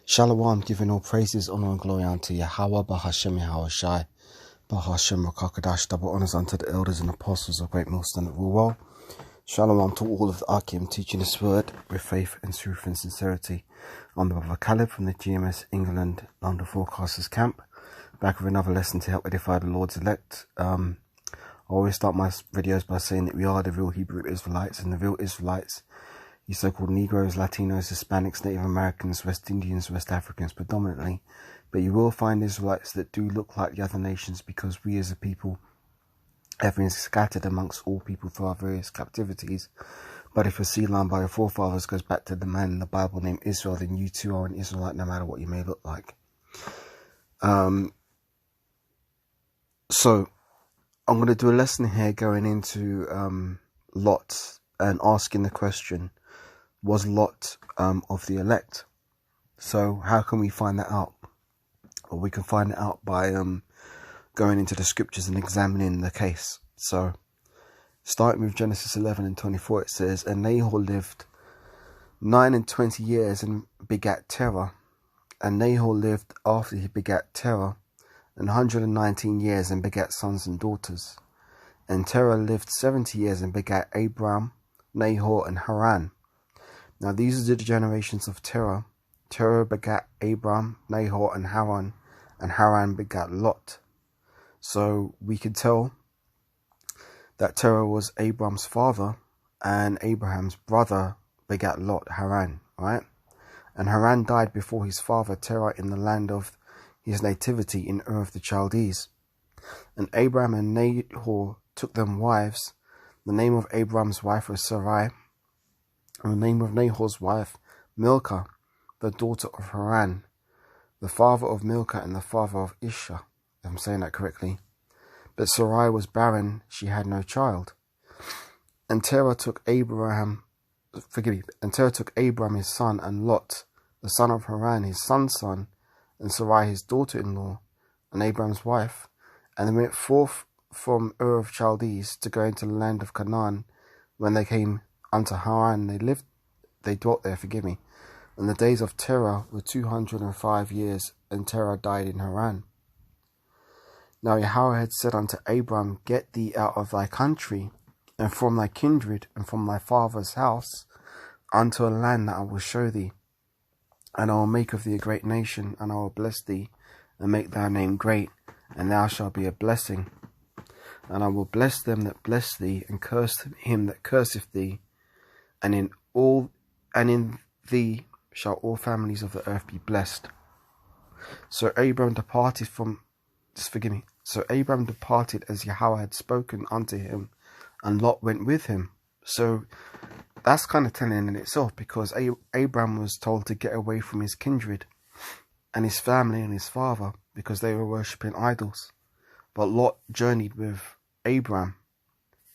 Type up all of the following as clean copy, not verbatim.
Shalom, giving all praises, honor, and glory unto Yahweh, Bahashem Yahushai, Bahashem Rakakadash, double honors unto the elders and apostles of Great Millstone that rule well. Shalom to all of the Akim teaching this word with faith and truth and sincerity. I'm the Brother Caleb from the GMS England London Forecasters Camp, back with another lesson to help edify the Lord's elect. I always start my videos by saying that we are the real Hebrew Israelites, and the real Israelites, you so-called Negroes, Latinos, Hispanics, Native Americans, West Indians, West Africans predominantly, but you will find Israelites that do look like the other nations, because we as a people have been scattered amongst all people through our various captivities. But if your seed line by your forefathers goes back to the man in the Bible named Israel, then you too are an Israelite, no matter what you may look like. So I'm going to do a lesson here going into Lot and asking the question, was Lot of the elect? So how can we find that out? Well, we can find it out by going into the scriptures and examining the case. So starting with Genesis 11:24, it says, "And Nahor lived 29 years and begat Terah. And Nahor lived after he begat Terah 119 years and begat sons and daughters. And Terah lived 70 years and begat Abram, Nahor, and Haran." Now these are the generations of Terah. Terah begat Abram, Nahor, and Haran begat Lot. So we can tell that Terah was Abram's father, and Abraham's brother begat Lot, Haran, right? And Haran died before his father Terah in the land of his nativity in Ur of the Chaldees. And Abram and Nahor took them wives. The name of Abram's wife was Sarai, and the name of Nahor's wife Milcah, the daughter of Haran, the father of Milcah and the father of Isha, if I'm saying that correctly. But Sarai was barren, she had no child. And Terah took Abram his son, and Lot, the son of Haran, his son's son, and Sarai his daughter-in-law, and Abram's wife, and they went forth from Ur of Chaldees to go into the land of Canaan. When they came unto Haran, they dwelt there, And the days of Terah were 205 years, and Terah died in Haran. Now Yahweh had said unto Abram, "Get thee out of thy country, and from thy kindred, and from thy father's house, unto a land that I will show thee. And I will make of thee a great nation, and I will bless thee, and make thy name great, and thou shalt be a blessing. And I will bless them that bless thee, and curse him that curseth thee. And in thee shall all families of the earth be blessed." So Abram departed as Yahweh had spoken unto him, and Lot went with him. So that's kind of telling in itself, because Abram was told to get away from his kindred and his family and his father, because they were worshipping idols. But Lot journeyed with Abram.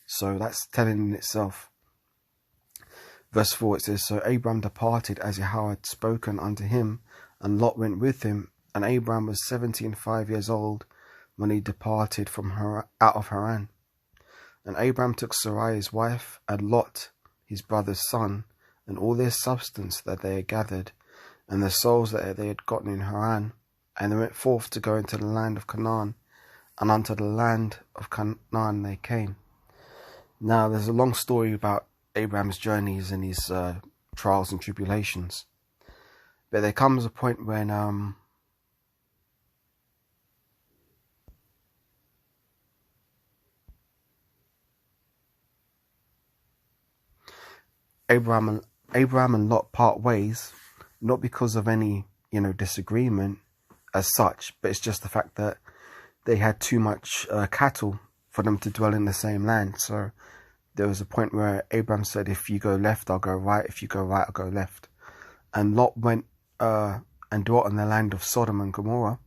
So that's telling in itself. Verse 4, it says, "So Abram departed as Yahweh had spoken unto him, and Lot went with him. And Abram was 75 years old when he departed from out of Haran. And Abram took Sarai his wife, and Lot his brother's son, and all their substance that they had gathered, and the souls that they had gotten in Haran. And they went forth to go into the land of Canaan, and unto the land of Canaan they came." Now there's a long story about Abraham's journeys and his trials and tribulations. But there comes a point when Abraham and Lot part ways, not because of any, disagreement as such, but it's just the fact that they had too much cattle for them to dwell in the same land. So there was a point where Abraham said, "If you go left, I'll go right. If you go right, I'll go left." And Lot went and dwelt in the land of Sodom and Gomorrah,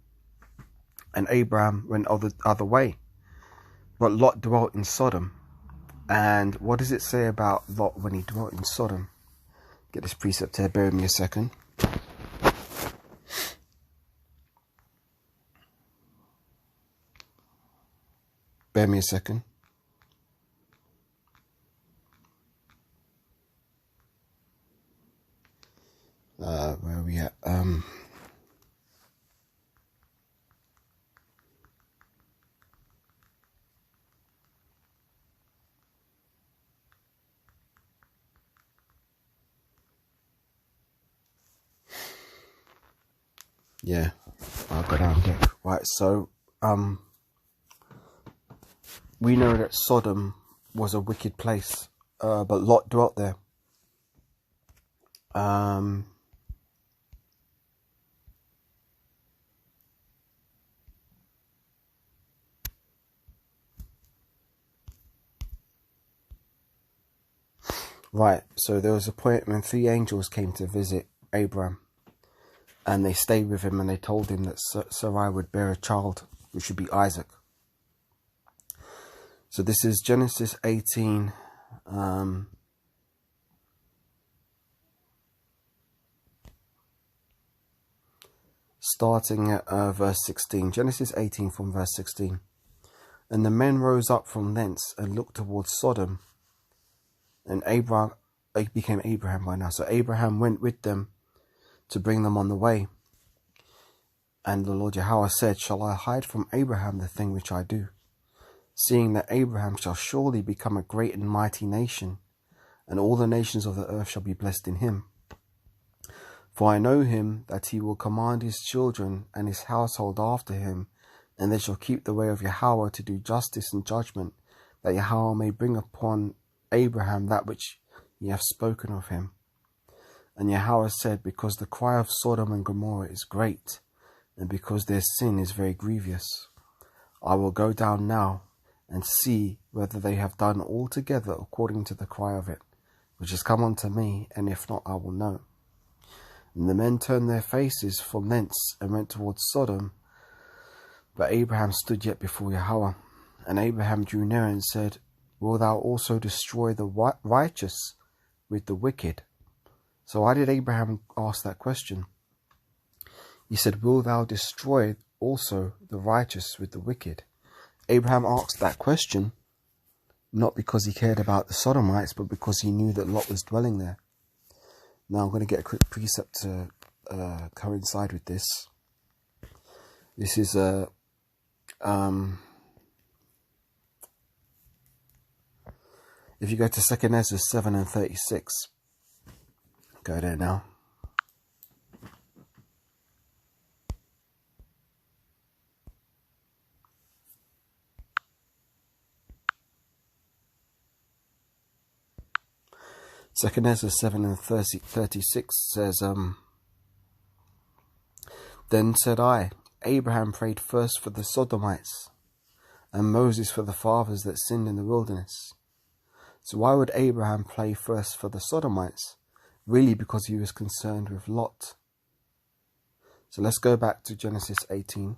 and Abraham went the other way. But Lot dwelt in Sodom. And what does it say about Lot when he dwelt in Sodom? Get this precept here, bear with me a second. Bear me a second. Where are we at? Yeah, I'll go down here. Right, so we know that Sodom was a wicked place, but Lot dwelt there. Right, so there was a point when 3 angels came to visit Abraham, and they stayed with him, and they told him that Sarai would bear a child, which would be Isaac. So this is Genesis 18, starting at verse 16. Genesis 18 from verse 16. And the men rose up from thence and looked towards Sodom. And Abraham, it became Abraham by now. So Abraham went with them to bring them on the way. And the Lord Yahweh said, Shall I hide from Abraham the thing which I do? Seeing that Abraham shall surely become a great and mighty nation, and all the nations of the earth shall be blessed in him. For I know him, that he will command his children and his household after him, and they shall keep the way of Yahweh to do justice and judgment, that Yahweh may bring upon Abraham that which ye have spoken of him. And Yahweh said, Because the cry of Sodom and Gomorrah is great, and because their sin is very grievous, I will go down now and see whether they have done altogether according to the cry of it, which has come unto me, and if not, I will know. And the men turned their faces from thence and went towards Sodom. But Abraham stood yet before Yahweh. And Abraham drew near and said, Wilt thou also destroy the righteous with the wicked? So why did Abraham ask that question? He said, Wilt thou destroy also the righteous with the wicked? Abraham asked that question not because he cared about the Sodomites, but because he knew that Lot was dwelling there. Now I'm going to get a quick precept to coincide with this. This is if you go to 2 Ezra 7 and 36, go there now. Second Ezra 7 and 36 says, Then said I, Abraham prayed first for the Sodomites, and Moses for the fathers that sinned in the wilderness. So why would Abraham pray first for the Sodomites? Really because he was concerned with Lot. So let's go back to Genesis 18.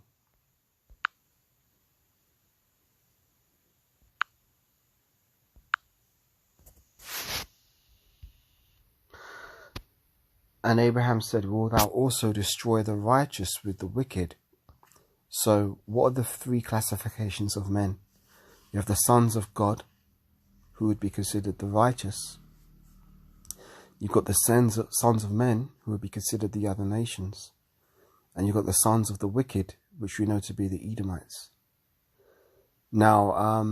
And Abraham said, Wilt thou also destroy the righteous with the wicked? So what are the 3 classifications of men? You have the sons of God, who would be considered the righteous. You've got the sons of men, who would be considered the other nations. And you've got the sons of the wicked, which we know to be the Edomites. Now,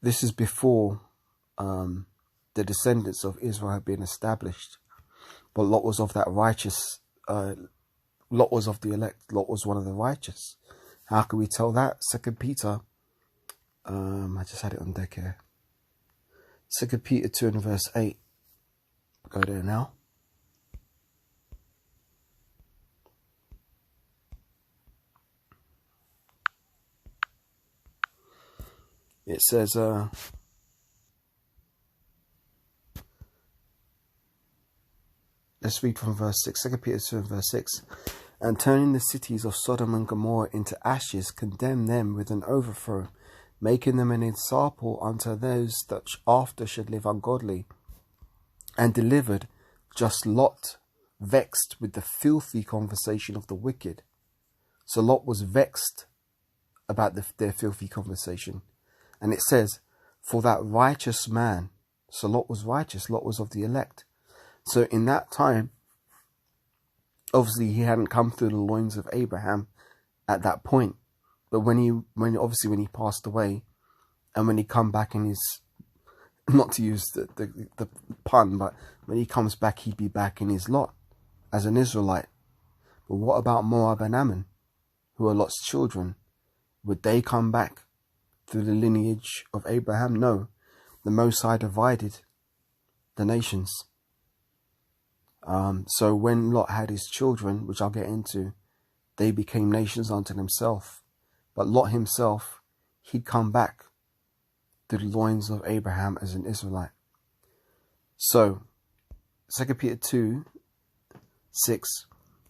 this is before the descendants of Israel had been established. But Lot was of that righteous, Lot was of the elect, Lot was one of the righteous. How can we tell that? 2 Peter, I just had it on deck here. 2 Peter 2 and verse 8. Go there now. It says, let's read from verse 6, 2 Peter 2 and verse 6. And turning the cities of Sodom and Gomorrah into ashes, condemn them with an overthrow, making them an example unto those that after should live ungodly, and delivered just Lot, vexed with the filthy conversation of the wicked. So Lot was vexed about their filthy conversation. And it says, for that righteous man. So Lot was righteous, Lot was of the elect. So in that time, obviously he hadn't come through the loins of Abraham at that point. But when he passed away, and when he come back in his, not to use the pun, but when he comes back, he'd be back in his lot as an Israelite. But what about Moab and Ammon, who are Lot's children? Would they come back through the lineage of Abraham? No. The Most High divided the nations. So when Lot had his children, which I'll get into, they became nations unto themselves. But Lot himself, he'd come back through the loins of Abraham as an Israelite. So, 2 Peter 2:6,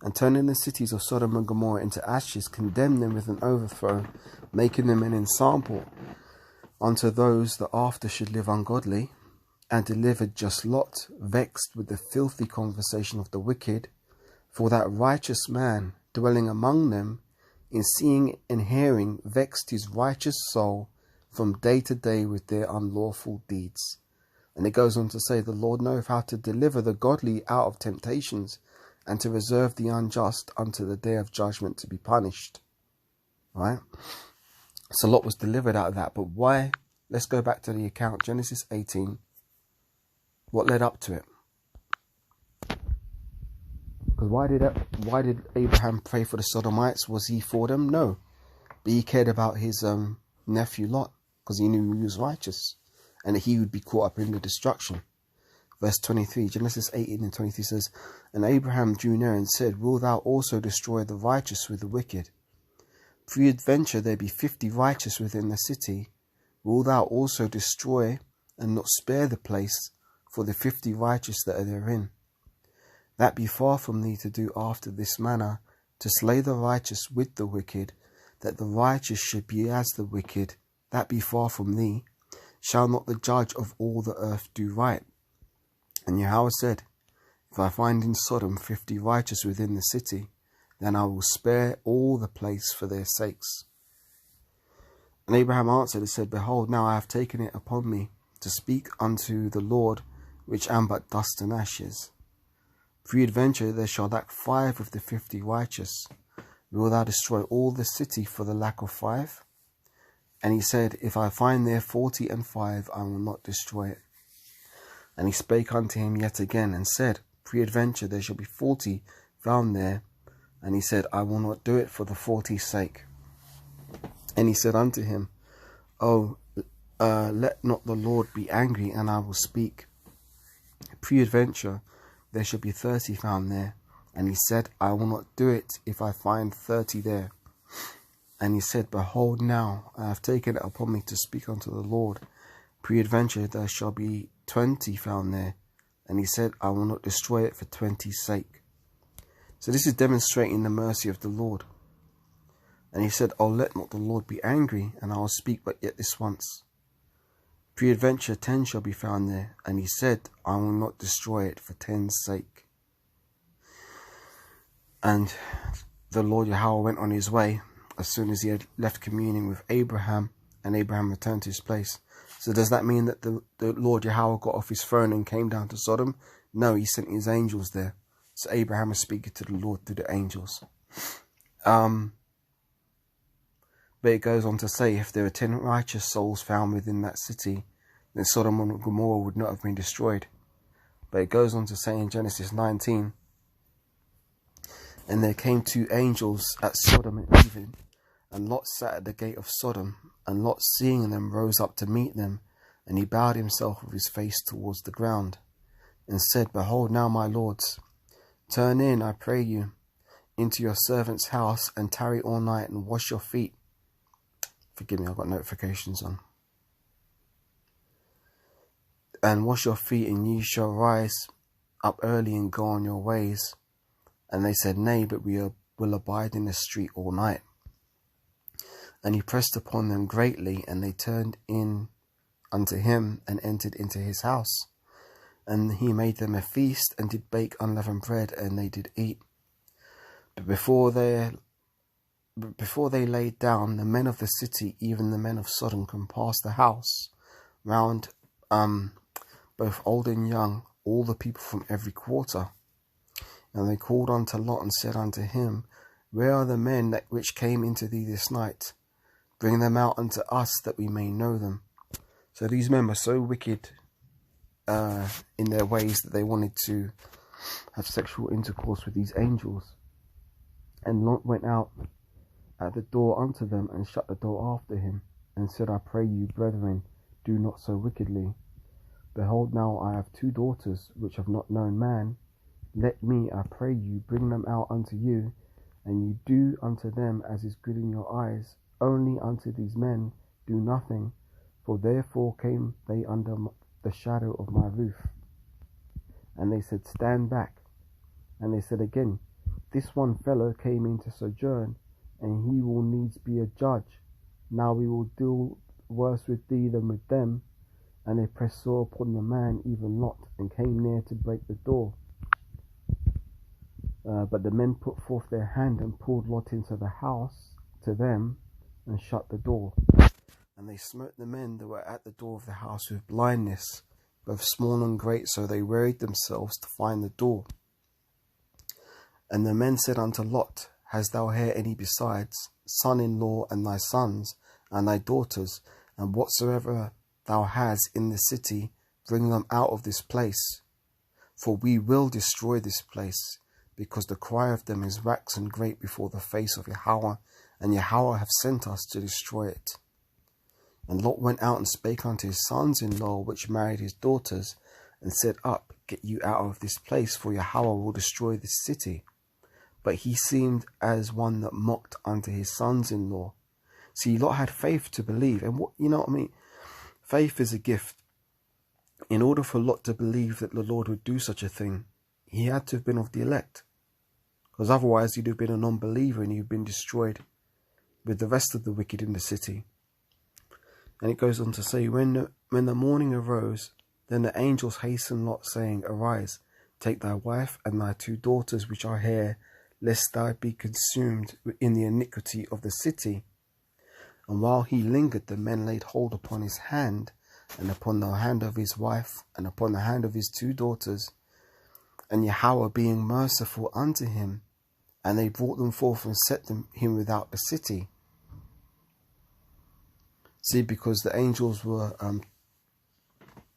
and turning the cities of Sodom and Gomorrah into ashes, condemn them with an overthrow, making them an ensample unto those that after should live ungodly, and delivered just Lot, vexed with the filthy conversation of the wicked, for that righteous man dwelling among them, in seeing and hearing, vexed his righteous soul from day to day with their unlawful deeds. And it goes on to say, the Lord knoweth how to deliver the godly out of temptations, and to reserve the unjust unto the day of judgment to be punished. Right? So Lot was delivered out of that. But why? Let's go back to the account. Genesis 18. What led up to it? Because why did Abraham pray for the Sodomites? Was he for them? No. But he cared about his nephew Lot, because he knew he was righteous and that he would be caught up in the destruction. Verse 23, Genesis 18:23 says, and Abraham drew near and said, wilt thou also destroy the righteous with the wicked? Peradventure there be 50 righteous within the city. Wilt thou also destroy and not spare the place for the 50 righteous that are therein? That be far from thee to do after this manner, to slay the righteous with the wicked, that the righteous should be as the wicked. That be far from thee. Shall not the judge of all the earth do right? And Yahweh said, if I find in Sodom 50 righteous within the city, then I will spare all the place for their sakes. And Abraham answered and said, behold, now I have taken it upon me to speak unto the Lord, which am but dust and ashes. Peradventure there shall lack 5 of the 50 righteous. Will thou destroy all the city for the lack of 5? And he said, if I find there 40 and 5, I will not destroy it. And he spake unto him yet again, and said, peradventure there shall be 40 found there. And he said, I will not do it for the 40's sake. And he said unto him, let not the Lord be angry, and I will speak. Peradventure there shall be 30 found there. And he said, I will not do it if I find 30 there. And he said, behold, now I have taken it upon me to speak unto the Lord. Peradventure there shall be 20 found there. And he said, I will not destroy it for 20's sake. So this is demonstrating the mercy of the Lord. And he said, let not the Lord be angry, and I will speak but yet this once. Peradventure 10 shall be found there. And he said, I will not destroy it for 10's sake. And the Lord Yahweh went on his way as soon as he had left communing with Abraham, and Abraham returned to his place. So does that mean that the Lord Yahweh got off his throne and came down to Sodom? No, he sent his angels there. So Abraham was speaking to the Lord through the angels. But it goes on to say, if there are 10 righteous souls found within that city, then Sodom and Gomorrah would not have been destroyed. But it goes on to say in Genesis 19, and there came 2 angels at Sodom at even, and Lot sat at the gate of Sodom, and Lot seeing them rose up to meet them, and he bowed himself with his face towards the ground, and said, behold now, my lords, turn in, I pray you, into your servant's house, and tarry all night, and wash your feet. Forgive me, I've got notifications on. And wash your feet, and ye shall rise up early and go on your ways. And they said, nay, but we will abide in the street all night. And he pressed upon them greatly, and they turned in unto him, and entered into his house. And he made them a feast, and did bake unleavened bread, and they did eat. But before they laid down, the men of the city, even the men of Sodom, compassed the house round, both old and young, all the people from every quarter. And they called unto Lot, and said unto him, where are the men which came into thee this night? Bring them out unto us, that we may know them. So these men were so wicked in their ways that they wanted to have sexual intercourse with these angels. And Lot went out at the door unto them, and shut the door after him, and said, I pray you, brethren, do not so wickedly. Behold, now I have 2 daughters, which have not known man. Let me, I pray you, bring them out unto you, and you do unto them as is good in your eyes. Only unto these men do nothing, for therefore came they under the shadow of my roof. And they said, Stand back. And they said again, This one fellow came in to sojourn, and he will needs be a judge. Now we will deal worse with thee than with them. And they pressed sore upon the man, even Lot, and came near to break the door. But the men put forth their hand and pulled Lot into the house to them, and shut the door. And they smote the men that were at the door of the house with blindness, both small and great, so they wearied themselves to find the door. And the men said unto Lot, Hast thou here any besides, son-in-law, and thy sons, and thy daughters, and whatsoever thou hast in the city, bring them out of this place? For we will destroy this place, because the cry of them is waxen great before the face of Yahweh, and Yahweh hath sent us to destroy it. And Lot went out and spake unto his sons-in-law, which married his daughters, and said, Up, get you out of this place, for Yahweh will destroy this city. But he seemed as one that mocked unto his sons-in-law. See, Lot had faith to believe, and what, you know what I mean? Faith is a gift. In order for Lot to believe that the Lord would do such a thing, he had to have been of the elect, because otherwise he'd have been a non-believer and he'd been destroyed with the rest of the wicked in the city. And it goes on to say, when the morning arose, then the angels hastened Lot, saying, Arise, take thy wife and thy 2 daughters which are here, lest thou be consumed in the iniquity of the city. And while he lingered, the men laid hold upon his hand, and upon the hand of his wife, and upon the hand of his 2 daughters, and Yahweh being merciful unto him, and they brought them forth and set him without the city. See, because the angels were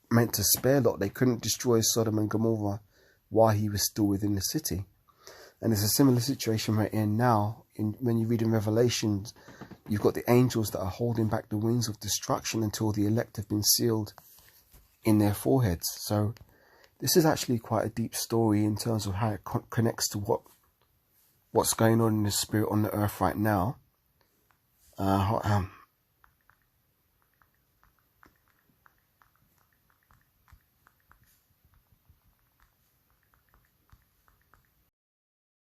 meant to spare Lot, they couldn't destroy Sodom and Gomorrah while he was still within the city. And it's a similar situation we're in now. When you read in Revelation, you've got the angels that are holding back the winds of destruction until the elect have been sealed in their foreheads. So this is actually quite a deep story in terms of how it connects to what's going on in the spirit on the earth right now.